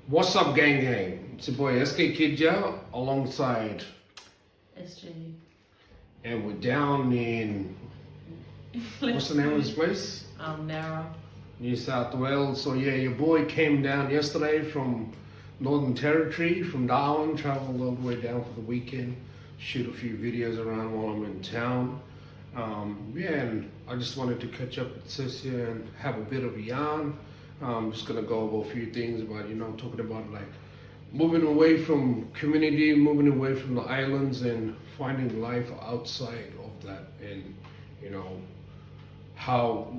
What's up, gang? It's your boy 𝐏𝐧𝐠 𝐏𝐨𝐝 alongside SJ. and we're down in, what's the name of this place? Narrow. New South Wales. So yeah, your boy came down yesterday from Northern Territory, from Darwin, traveled all the way down for the weekend, shoot a few videos around while I'm in town. Yeah, and I just wanted to catch up with 𝐶𝐶 and have a bit of a yarn. I'm just gonna go over a few things about, talking about like moving away from community, moving away from the islands and finding life outside of that, and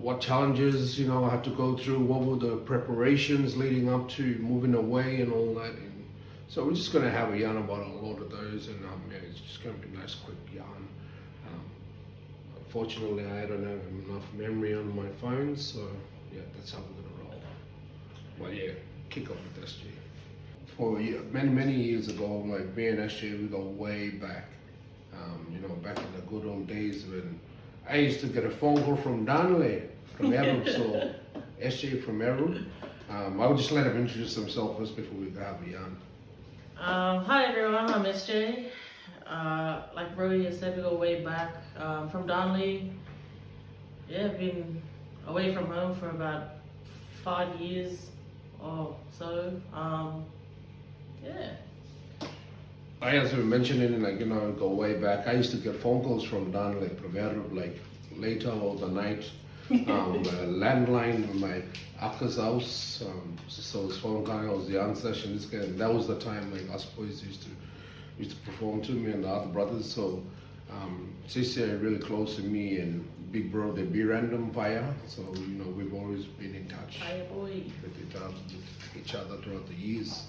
what challenges I had to go through, what were the preparations leading up to moving away and all that. And so we're just gonna have a yarn about a lot of those, and yeah, it's just gonna be a nice quick yarn. Unfortunately, I don't have enough memory on my phone, so yeah, that's how we're gonna roll. Well, yeah, kick off with SJ. For many years ago, like me and SJ, we go way back. Back in the good old days when I used to get a phone call from Danley, from Eru, so SJ from Eru. I would just let him introduce himself first before we have a yarn. Hi everyone, I'm SJ. Like Roy said, we go way back from Darnley. Yeah, I've been away from home for about 5 years or so. Yeah. As we mentioned it, go way back. I used to get phone calls from Darnley, like later or the night. Landline in my uncle's house. So his phone guy was the answer session. This guy, that was the time like us boys used to perform to me and the other brothers. So 𝐶𝐶 are really close to me, and big bro they be random fire. So we've always been in touch with each other throughout the years.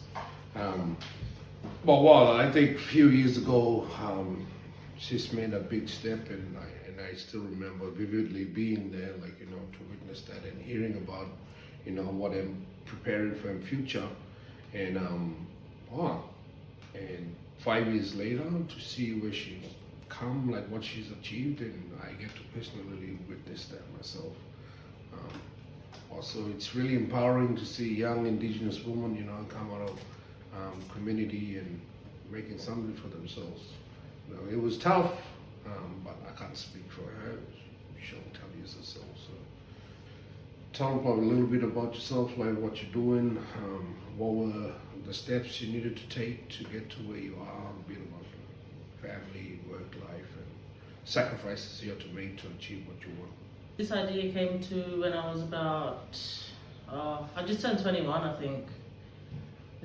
Well, I think a few years ago, she's made a big step, and I still remember vividly being there, to witness that and hearing about, what I'm preparing for in future, and 5 years later to see where she's come, like what she's achieved, and I get to personally witness that myself. Also, it's really empowering to see young Indigenous women, come out of community and making something for themselves. It was tough, but I can't speak for her. She'll tell you herself. So, tell me a little bit about yourself, like what you're doing, what were the steps you needed to take to get to where you are, a bit about family, work life, and sacrifices you have to make to achieve what you want. This idea came to when I was about, I just turned 21, I think.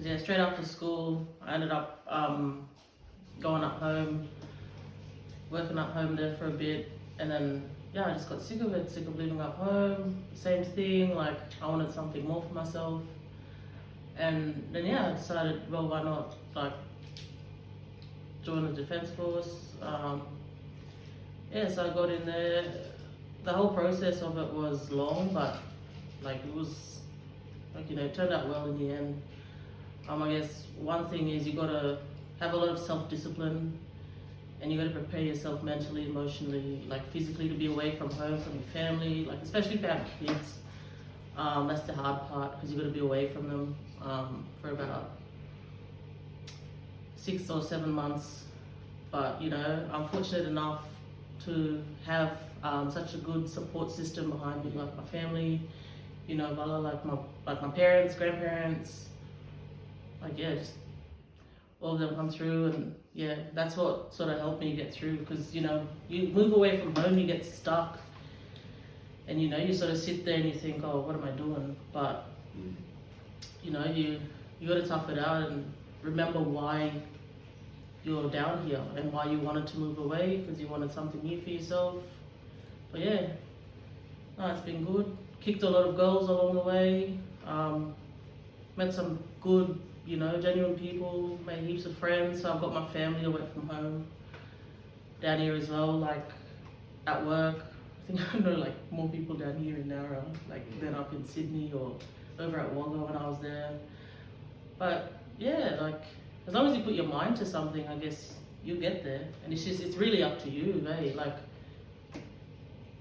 Yeah, straight after school, I ended up going up home, working up home there for a bit, and then I just got sick of it, sick of living up home, same thing, like I wanted something more for myself. And then I decided, well, why not join the Defence Force. So I got in there. The whole process of it was long, but it was it turned out well in the end. I guess one thing is you gotta have a lot of self-discipline, and you gotta prepare yourself mentally, emotionally, physically to be away from home, from your family, especially if you have kids. That's the hard part, because you gotta be away from them for about 6 or 7 months. But I'm fortunate enough to have such a good support system behind me, like my family, like my parents, grandparents. Just all of them come through, and that's what sort of helped me get through, because you move away from home, you get stuck, and you sort of sit there and you think, oh, what am I doing? But you got to tough it out and remember why you're down here and why you wanted to move away, because you wanted something new for yourself. But it's been good. Kicked a lot of goals along the way. Met some good genuine people, made heaps of friends. So I've got my family away from home down here as well, at work. I think I know more people down here in Narra, than up in Sydney or over at 𝐵𝐺𝐺 when I was there. But as long as you put your mind to something, I guess you'll get there. And it's really up to you,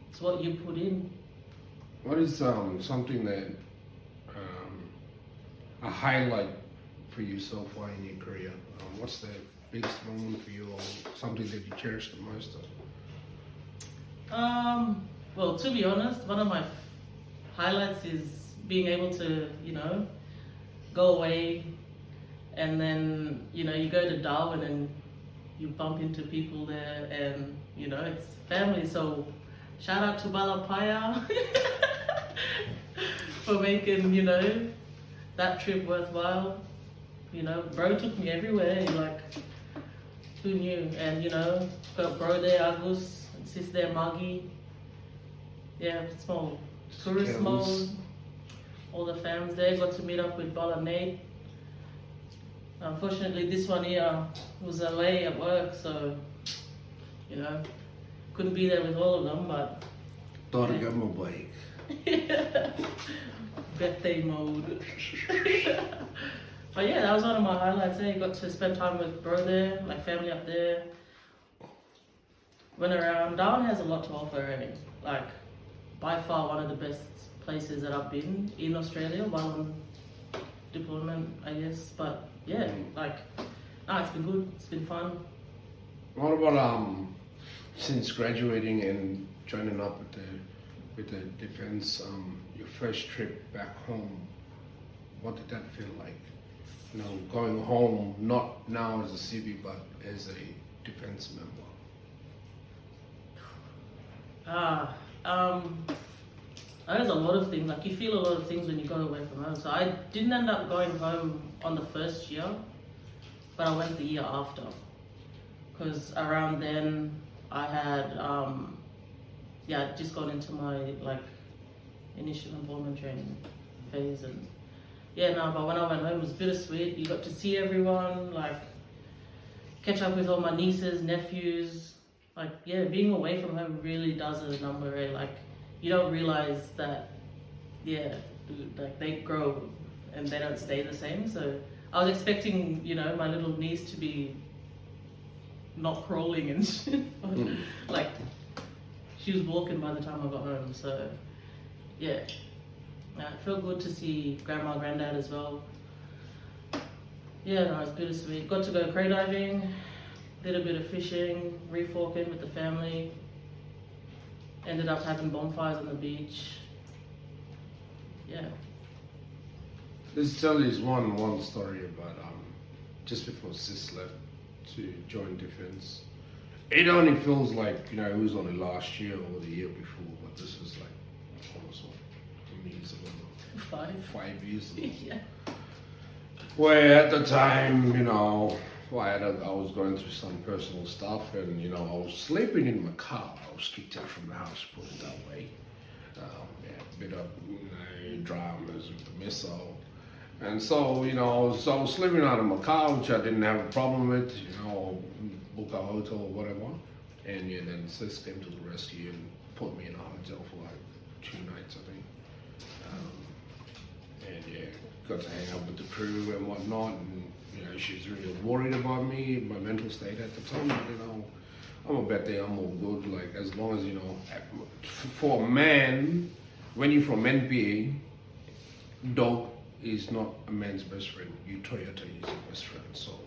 it's what you put in. What is something that a highlight for you so far in your career? What's the biggest moment for you, or something that you cherish the most? Well, to be honest, one of my highlights is being able to, go away, and then, you go to Darwin and you bump into people there, and, it's family. So shout out to Balapaya for making, that trip worthwhile. Bro took me everywhere, who knew? And, got bro there, Agus, and sis there, Maggie. Yeah, small tourist mode. All the fams there, got to meet up with Bala Nate. Unfortunately, this one here was away at work, so, couldn't be there with all of them, but... Thought I got my bike. Birthday mode. But yeah, that was one of my highlights there. Got to spend time with bro there, family up there. Went around. Darwin has a lot to offer, eh? By far one of the best places that I've been in Australia while on deployment, I guess. But yeah, it's been good. It's been fun. What about since graduating and joining up with the defense, your first trip back home? What did that feel like? Going home, not now as a CV, but as a defense member. There's a lot of things. You feel a lot of things when you go away from home. So I didn't end up going home on the first year, but I went the year after. Because around then I had, just got into my initial involvement training phase, and but when I went home it was bittersweet. You got to see everyone, catch up with all my nieces, nephews. Being away from home really does a number, eh? You don't realize that, they grow and they don't stay the same. So I was expecting, my little niece to be not crawling and shit. But, she was walking by the time I got home. So yeah, it felt good to see grandma, granddad as well. Yeah, no, it's bittersweet. Got to go cray diving, did a bit of fishing, reef walking with the family. Ended up having bonfires on the beach. Yeah. Let's tell you one story about just before Sis left to join defense. It only feels like, it was only last year or the year before, but this was almost 20 years ago. 5 years ago. Yeah. Where at the time, I was going through some personal stuff, and I was sleeping in my car. I was kicked out from the house, put it that way. A bit of dramas with the missile, and so I was sleeping out of my car, which I didn't have a problem with. Book a hotel or whatever, and then Sis came to the rescue and put me in a hotel for 2 nights, I think. Got to hang out with the crew and whatnot, and she was really worried about me, my mental state at the time. I'm a bet I'm all good. As long as for a man, when you're from NPA, dog is not a man's best friend. Toyota is your best friend. So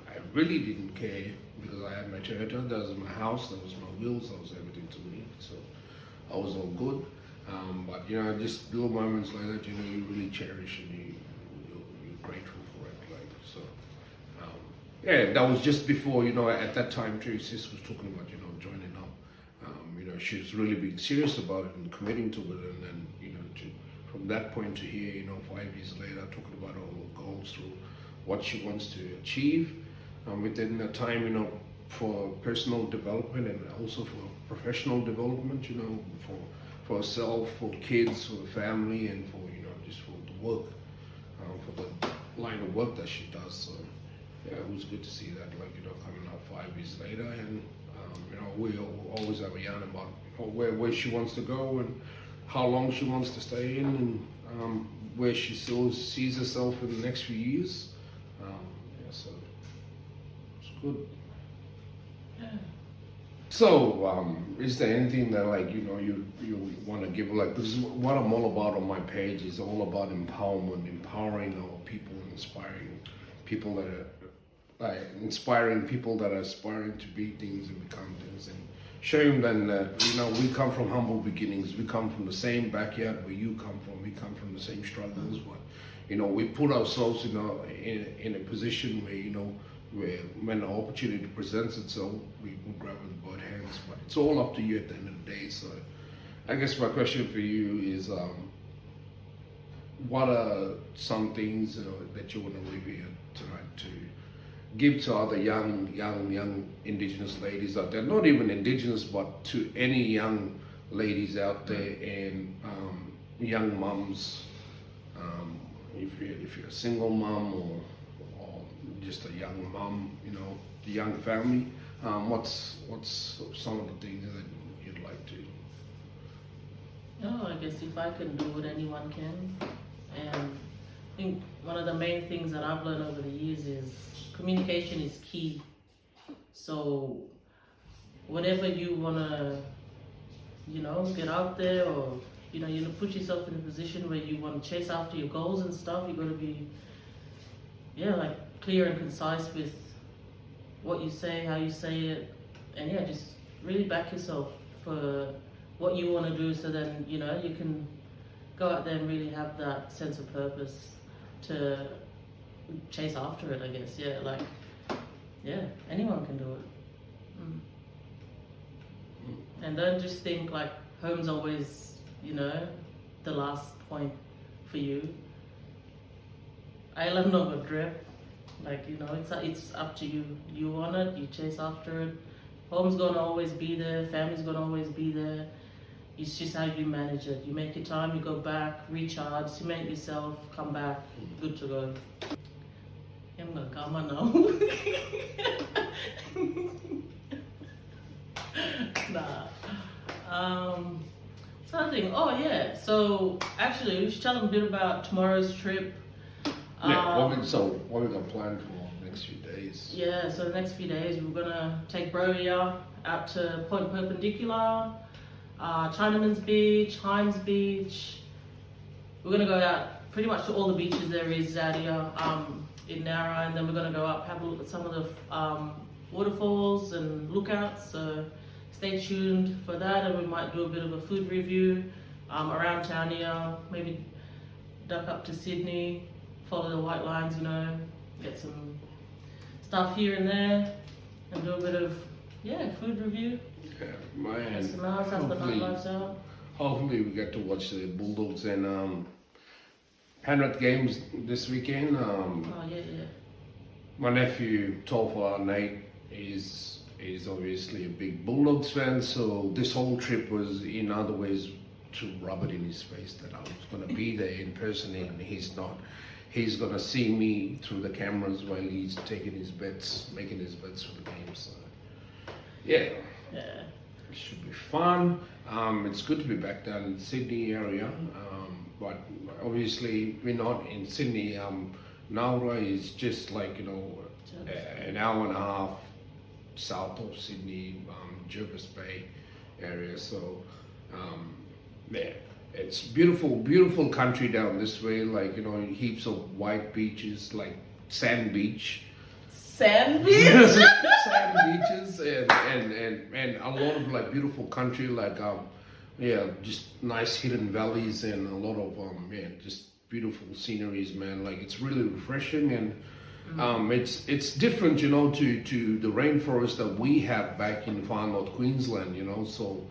I really didn't care, because I had my Toyota. That was my house. That was my wheels. That was everything to me. So I was all good. But just little moments like that, you really cherish, and you're grateful for it. That was just before, at that time too, Sis was talking about, joining up. She was really being serious about it and committing to it, and then, from that point to here, 5 years later, talking about all the goals through what she wants to achieve within the time, for personal development and also for professional development, for herself, for kids, for the family, and for, just for the work, for the line of work that she does. So yeah, it was good to see that, coming up 5 years later, and we always have a yarn about where she wants to go and how long she wants to stay in, and where she still sees herself in the next few years. So it's good. Yeah. So, is there anything that you want to give, because what I'm all about on my page is all about empowerment, empowering our people, inspiring people that are like inspiring people that are aspiring to be things and become things, and showing them that, you know, we come from humble beginnings. We come from the same backyard where you come from. We come from the same struggles, but you know, we put ourselves in a position where, you know, where when the opportunity presents itself, we grab it with both hands. But it's all up to you at the end of the day. So I guess my question for you is, what are some things that you want to leave here tonight to give to other young Indigenous ladies out there? Not even Indigenous, but to any young ladies out there, and young mums. If you're a single mom or just a young mom, you know, the young family, what's some of the things that you'd like to? Oh, I guess if I can do what anyone can, and I think one of the main things that I've learned over the years is communication is key. So whatever you wanna, you know, get out there, or you know, you put yourself in a position where you want to chase after your goals and stuff, you got to be, yeah, like clear and concise with what you say, how you say it, and yeah, just really back yourself for what you want to do, so then, you know, you can go out there and really have that sense of purpose to chase after it, I guess. Yeah, like, yeah, anyone can do it. And don't just think like home's always, you know, the last point for you. I love no drip. Like, you know, it's up to you. You want it, you chase after it. Home's gonna always be there, family's gonna always be there. It's just how you manage it. You make your time, you go back, recharge, cement yourself, come back, good to go. I'm gonna come on now. Nah. Something. Oh yeah. So actually, we should tell them a bit about tomorrow's trip. Yeah. What we got planned for the next few days? Yeah. So the next few days, we're gonna take Bro here out to Point Perpendicular, Chinaman's Beach, Hines Beach. We're gonna go out pretty much to all the beaches there is out here in Nowra, and then we're gonna go up, have a look at some of the waterfalls and lookouts. So stay tuned for that, and we might do a bit of a food review around town here. Maybe duck up to Sydney, follow the white lines, you know, get some stuff here and there, and do a bit of food review. Yeah, man. Some hours, have the nightlife out. Hopefully we get to watch the Bulldogs and Penrith games this weekend. Oh yeah. My nephew Tolfa Nate is obviously a big Bulldogs fan, so this whole trip was in other ways to rub it in his face that I was going to be there in person, and he's not. He's going to see me through the cameras while he's taking his bets, making his bets for the game. So yeah, it should be fun. It's good to be back down in the Sydney area, but obviously we're not in Sydney. Nowra is just like, you know, an hour and a half south of Sydney, Jervis Bay area. So yeah, it's beautiful country down this way, like, you know, heaps of white beaches, like sand beach Sand beaches and a lot of like beautiful country, like just nice hidden valleys and a lot of just beautiful sceneries, man. Like, it's really refreshing, and it's different, you know, to the rainforest that we have back in far north Queensland, you know. So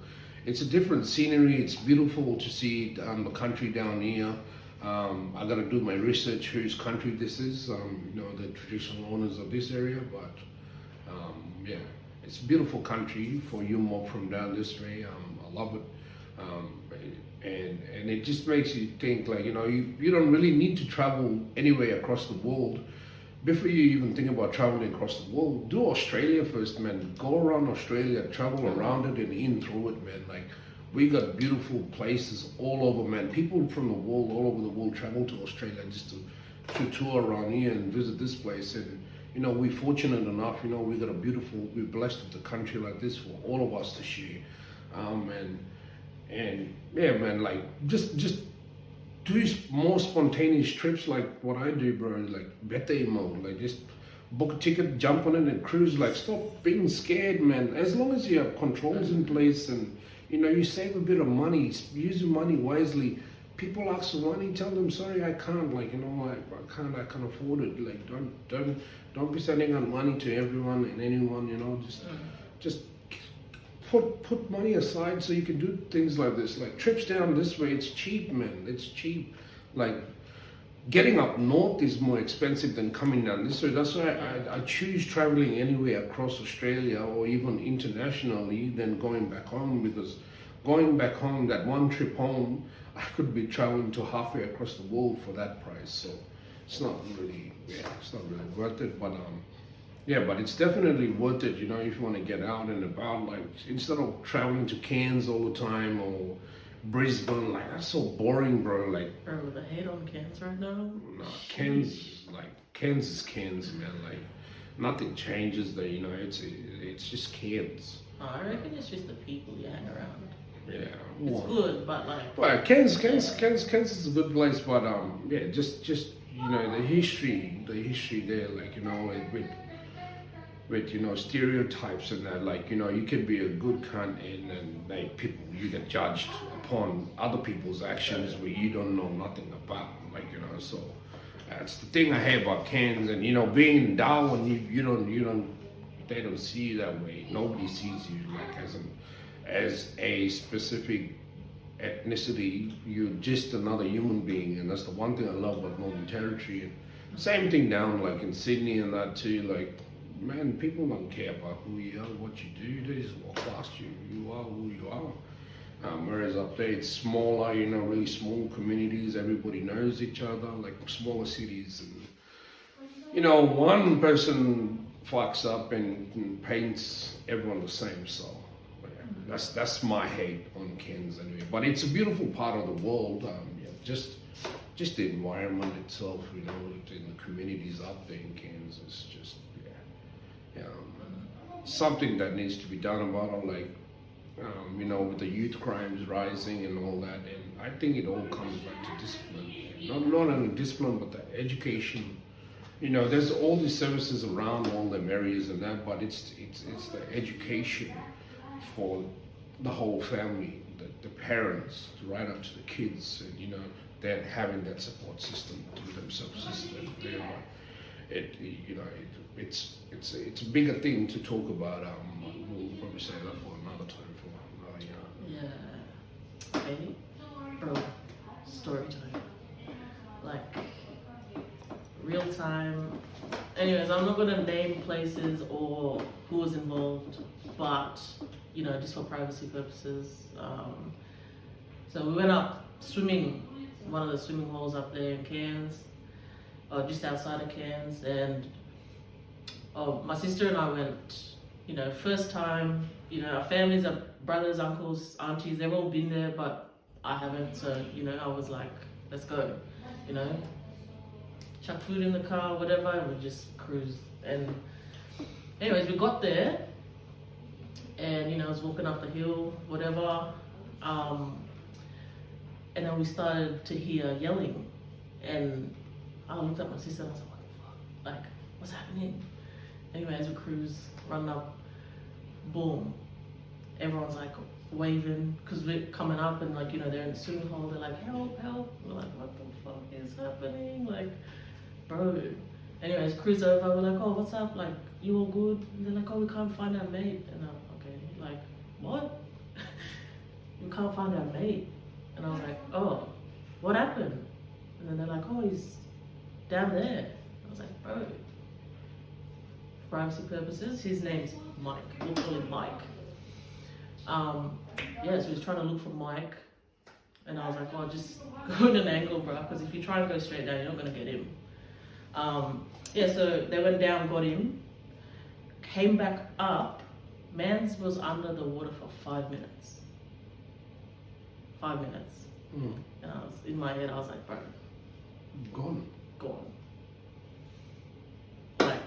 it's a different scenery. It's beautiful to see the country down here. I gotta do my research whose country this is, you know, the traditional owners of this area, but it's beautiful country for you mob from down this way. I love it. And it just makes you think, like, you know, you don't really need to travel anywhere across the world. Before you even think about traveling across the world, do Australia first, man. Go around Australia, travel around it and in through it, man. Like, we got beautiful places all over, man. People from the world, all over the world, travel to Australia just to tour around here and visit this place. And, you know, we're fortunate enough, you know, we're blessed with a country like this for all of us to share. And yeah, man, like, just do more spontaneous trips like what I do, bro. Like bete mode, like just book a ticket, jump on it, and cruise. Like stop being scared, man. As long as you have controls in place and you save a bit of money, use your money wisely. People ask for money, tell them sorry, I can't. Like I can't afford it. Like don't be sending out money to everyone and anyone. Just put money aside so you can do things like this. Like trips down this way, it's cheap, man. It's cheap. Like getting up north is more expensive than coming down this way. That's why I choose traveling anywhere across Australia or even internationally than going back home, because going back home, that one trip home, I could be traveling to halfway across the world for that price. So it's not really worth it. But but it's definitely worth it, if you want to get out and about. Like instead of traveling to Cairns all the time or Brisbane, like that's so boring, bro. Like bro, the hate on Cairns right now. No, Cairns is Cairns, man. Like nothing changes there, it's just Cairns. Oh, I reckon it's just the people you hang around. Yeah, it's good, but like. Well, Cairns is a good place, but just the history there, like with stereotypes and that, like you can be a good cunt and like people, you get judged upon other people's actions where you don't know nothing about, so that's the thing I hate about Cairns. And being in Darwin, they don't see you that way. Nobody sees you like as a specific ethnicity. You're just another human being, and that's the one thing I love about Northern Territory. And same thing down like in Sydney and that too. Like, man, people don't care about who you are, what you do. They just walk past you. You are who you are. Whereas up there, it's smaller, really small communities. Everybody knows each other, like smaller cities. And one person fucks up and paints everyone the same. So that's my hate on Cairns anyway. But it's a beautiful part of the world. Just the environment itself, in the communities up there in Cairns is just something that needs to be done about it. Like with the youth crimes rising and all that, and I think it all comes back to discipline. Not only discipline, but the education. There's all these services around all the areas and that, but it's the education for the whole family, the parents, right up to the kids, and they're having that support system to themselves. It's a bigger thing to talk about. We'll probably say that for another time, for another year. Yeah. Okay. Bro, story time. Like real time. Anyways, I'm not gonna name places or who was involved, but just for privacy purposes. So we went up swimming, one of the swimming holes up there in Cairns, or just outside of Cairns, and my sister and I went, first time, our families are brothers, uncles, aunties, they've all been there, but I haven't, so, I was like, let's go, chuck food in the car, whatever, and we just cruised. And anyways, we got there, and, I was walking up the hill, whatever, and then we started to hear yelling, and I looked at my sister and I was like, what the fuck? Like, what's happening? Anyway, as we cruise, run up, boom. Everyone's like waving, because we're coming up and like, they're in the swimming hole, they're like, help, help. We're like, what the fuck is happening? Like, bro. Anyways, cruise over, we're like, oh, what's up? Like, you all good? And they're like, oh, we can't find our mate. And I'm okay, like, what? We can't find our mate. And I was like, oh, what happened? And then they're like, oh, he's down there. I was like, bro, for privacy purposes, his name's Mike. We'll call him Mike. So he was trying to look for Mike. And I was like, oh, just go at an angle, bro, because if you try and go straight down, you're not going to get him. So they went down, got him, came back up. Mans was under the water for 5 minutes. 5 minutes. And I was in my head, I was like, bro, gone. Like,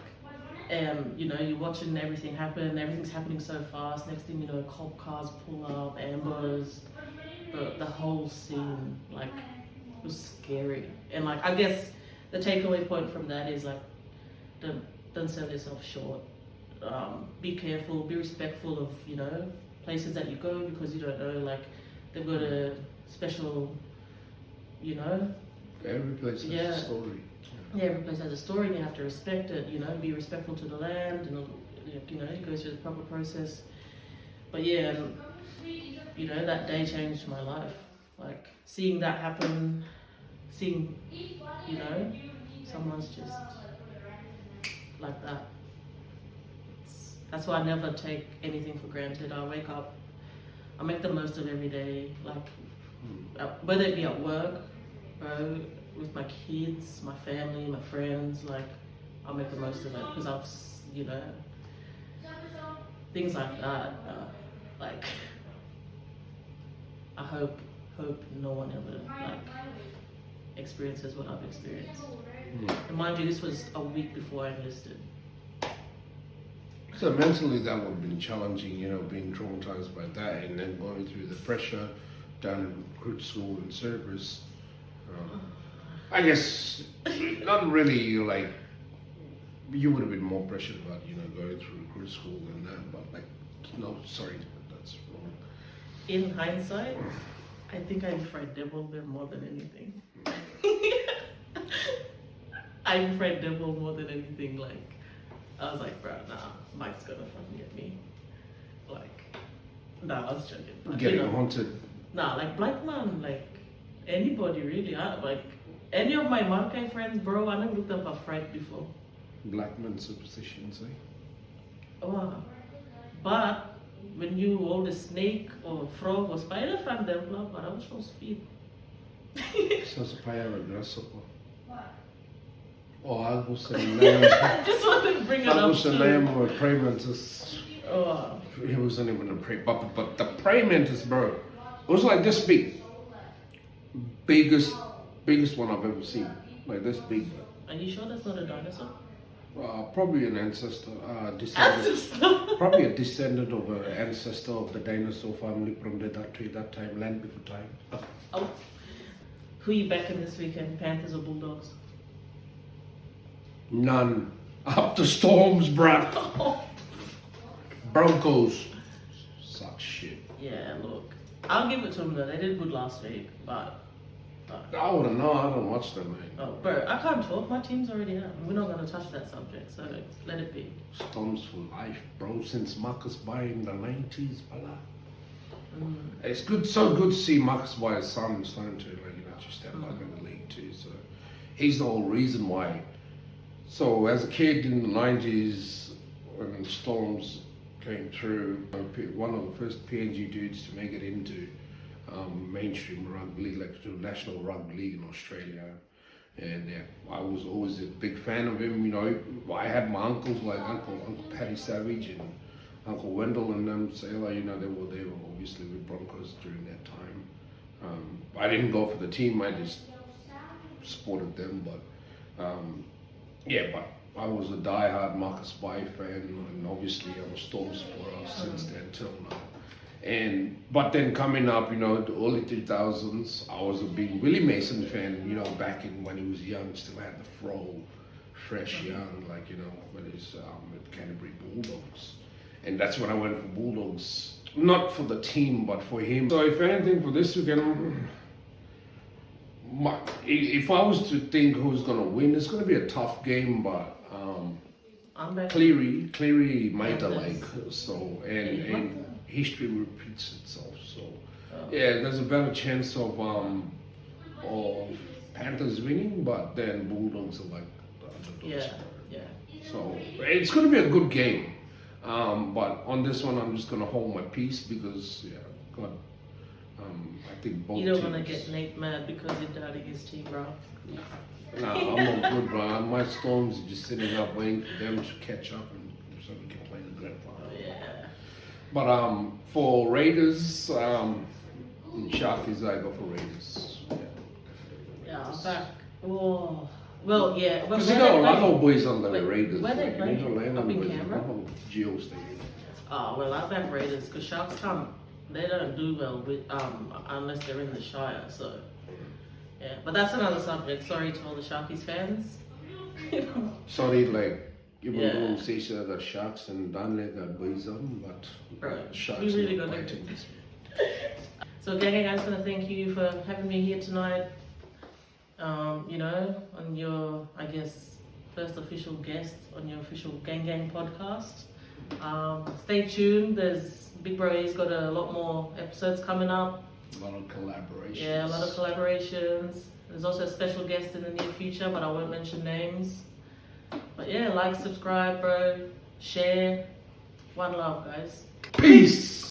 you're watching everything happen, everything's happening so fast. Next thing you know, cop cars pull up, ambos, the whole scene, like, was scary. And like, I guess the takeaway point from that is like, don't sell yourself short. Be careful, be respectful of, you know, places that you go, because you don't know, like, they've got a special, you know. Every place has a story. Yeah, every place has a story, and you have to respect it, you know, be respectful to the land, and, you know, it goes through the proper process. But yeah, and, you know, that day changed my life. Like, seeing that happen, seeing, you know, someone's just like that. That's why I never take anything for granted. I wake up, I make the most of every day, like, whether it be at work, bro, with my kids, my family, my friends, like, I'll make the most of it, because I've, you know, things like that, like, I hope no one ever, like, experiences what I've experienced. And mind you, this was a week before I enlisted. So mentally that would have been challenging, you know, being traumatized by that and then going through the pressure down in recruit school and service. I guess not really, like, you would have been more pressured about, you know, going through recruit school than that, but like, no, sorry, that's wrong. In hindsight, I think I befriend Devil there more than anything. I befriend Devil more than anything, like, I was like, bro, nah, Mike's gonna fucking get me. Like, nah, I was joking. But, Getting you know, haunted. Nah, like, black man, like, anybody really, like, any of my Markai friends, bro, I never looked up a fright before. Black man superstitions, eh? Oh, but when you hold a snake or frog or spider from them, but I was so speed. So it's a fire grasshopper. Oh, algo se llama. I just wanted to bring it up. Algo se llama a praying mantis. Oh. It wasn't even a prey, but the praying mantis, bro, it was like this big. Biggest one I've ever seen. Like this big. Are you sure that's not a dinosaur? Probably an ancestor, descendant, probably a descendant of an ancestor of the dinosaur family from that time, land before time. Oh. Who you backing this weekend, Panthers or Bulldogs? None. Up the Storms, bruh. Broncos. Suck shit. Yeah, look. I'll give it to them though. They did good last week, but... I wouldn't know. I don't watch them, mate. Oh, bro, I can't talk. My team's already out. We're not going to touch that subject, so let it be. Storms for life, bro. Since Marcus Bay in the 90s, blah. It's good, so good to see Marcus Bay's son starting to, like, you know, just step up in the league too. So he's the whole reason why. So as a kid in the 90s, when Storms came through, one of the first PNG dudes to make it into mainstream rugby league, like the National Rugby League in Australia. And yeah, I was always a big fan of him. You know, I had my uncles, like Uncle Paddy Savage and Uncle Wendell and them, Sailor, you know, they were obviously with Broncos during that time. I didn't go for the team, I just supported them, but yeah, but I was a die-hard Marcus Bay fan, and obviously I'm a Storm supporter since then till now. But then coming up, you know, the early 2000s, I was a big Willie Mason fan, you know, back in when he was young, still had the fro, fresh young, like, you know, when he's with Canterbury Bulldogs. And that's when I went for Bulldogs, not for the team, but for him. So if anything for this weekend, if I was to think who's going to win, it's going to be a tough game, but Cleary might have, like, so, and history repeats itself, so yeah, there's a better chance of Panthers winning, but then Bulldogs are like the underdogs. Yeah. So it's going to be a good game, but on this one I'm just going to hold my peace because I think both. You don't teams. want to get Nate mad because you're doubting his team, bro. Nah, I'm not good, bro. My Storms are just sitting up waiting for them to catch up and so we can play the grand final. Yeah. But for Raiders, Sharkies, I go for Raiders. Yeah, I'm back. Oh, well, yeah. Because you got a lot of boys on the Raiders. Where they playing? Up in Canberra? Geo Stadium. Oh, well, I back Raiders because Sharks they don't do well with unless they're in the Shire. So Yeah, but that's another subject. Sorry to all the Sharkies fans. Sorry, like, even Yeah. though Seychelles got sharks and Danley got bison, but Right. sharks We really not gotta biting. So, gang, I just want to thank you for having me here tonight. You know, on your, I guess, first official guest on your official Gang podcast. Stay tuned. There's Big Bro's got a lot more episodes coming up. A lot of collaborations. Yeah, a lot of collaborations. There's also a special guest in the near future, but I won't mention names. But yeah, like, subscribe, bro, share. One love, guys. Peace!